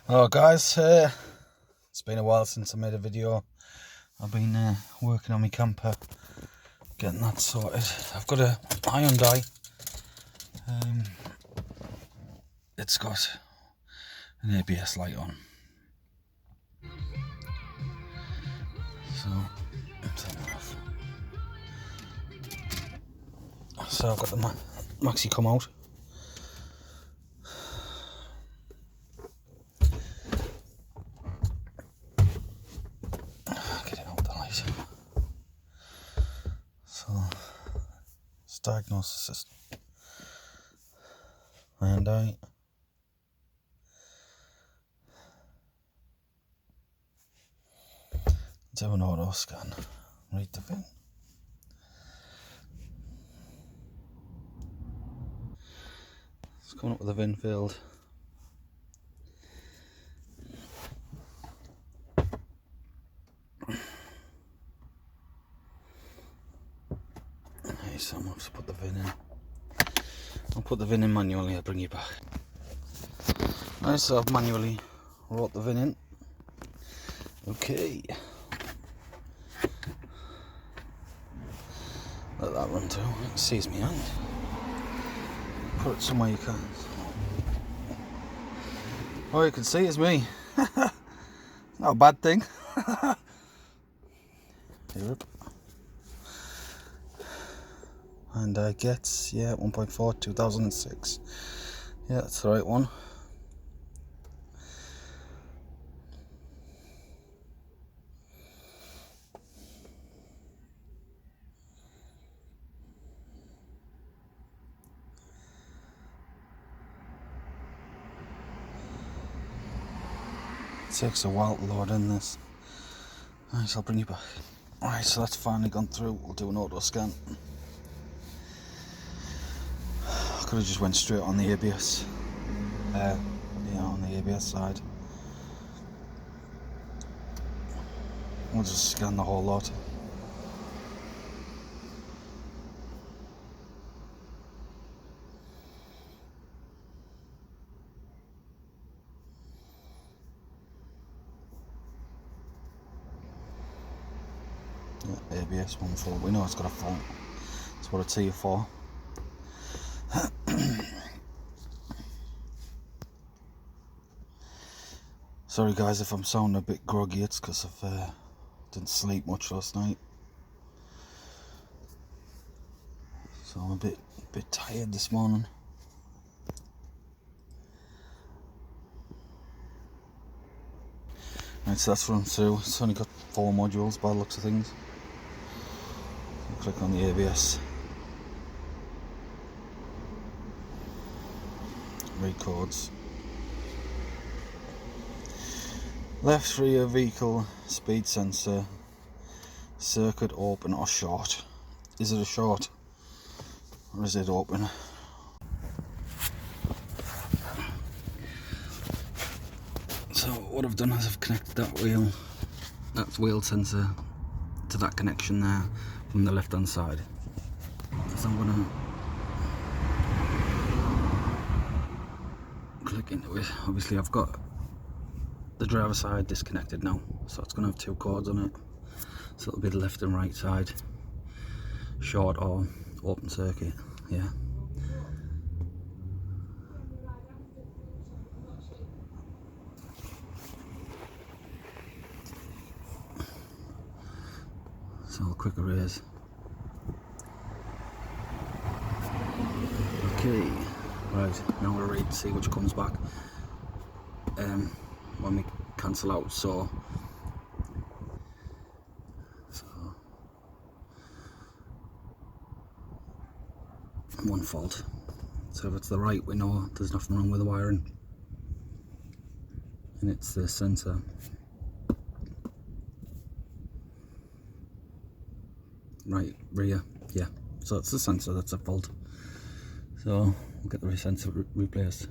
Hello guys, it's been a while since I made a video. I've been working on my camper, getting that sorted. I've got a Hyundai. It's got an ABS light on. So I've got the maxi come out. Get it out the light. So it's diagnosis system. Hyundai. Do an auto scan. Read the VIN. It's coming up with a VIN field. Okay, so I'm going to put the VIN in. I'll put the VIN in manually, I'll bring you back. Right, so I've manually wrote the VIN in. Okay. Let that run through. It sees me hand. Put it somewhere you can. Oh, you can see it's me. Not a bad thing. Europe. And getz, yeah, 1.4, 2006. Yeah, that's the right one. It takes a while to load in this. Alright, so I'll bring you back. Alright, so that's finally gone through. We'll do an auto scan. I could have just went straight on the ABS. On the ABS side. We'll just scan the whole lot. Yeah, ABS 1 fault. We know it's got a fault. That's what it's here for. Sorry guys if I'm sounding a bit groggy, it's because I didn't sleep much last night. So I'm a bit tired this morning. Right, so that's run through. It's only got 4 modules by the looks of things. So click on the ABS. Read codes. Left rear vehicle speed sensor. Circuit open or short. Is it a short? Or is it open? So what I've done is I've connected that wheel sensor to that connection there from the left hand side. So I'm gonna click into it. Obviously I've got the driver side disconnected now, so it's gonna have 2 cords on it. So it'll be the left and right side, short or open circuit, yeah. So quick erase. Okay, right, now we'll read, see which comes back when we cancel out. So 1 fault. So if it's the right, we know there's nothing wrong with the wiring. And it's the sensor. Right, rear, yeah. So it's the sensor that's at fault. So we'll get the sensor replaced.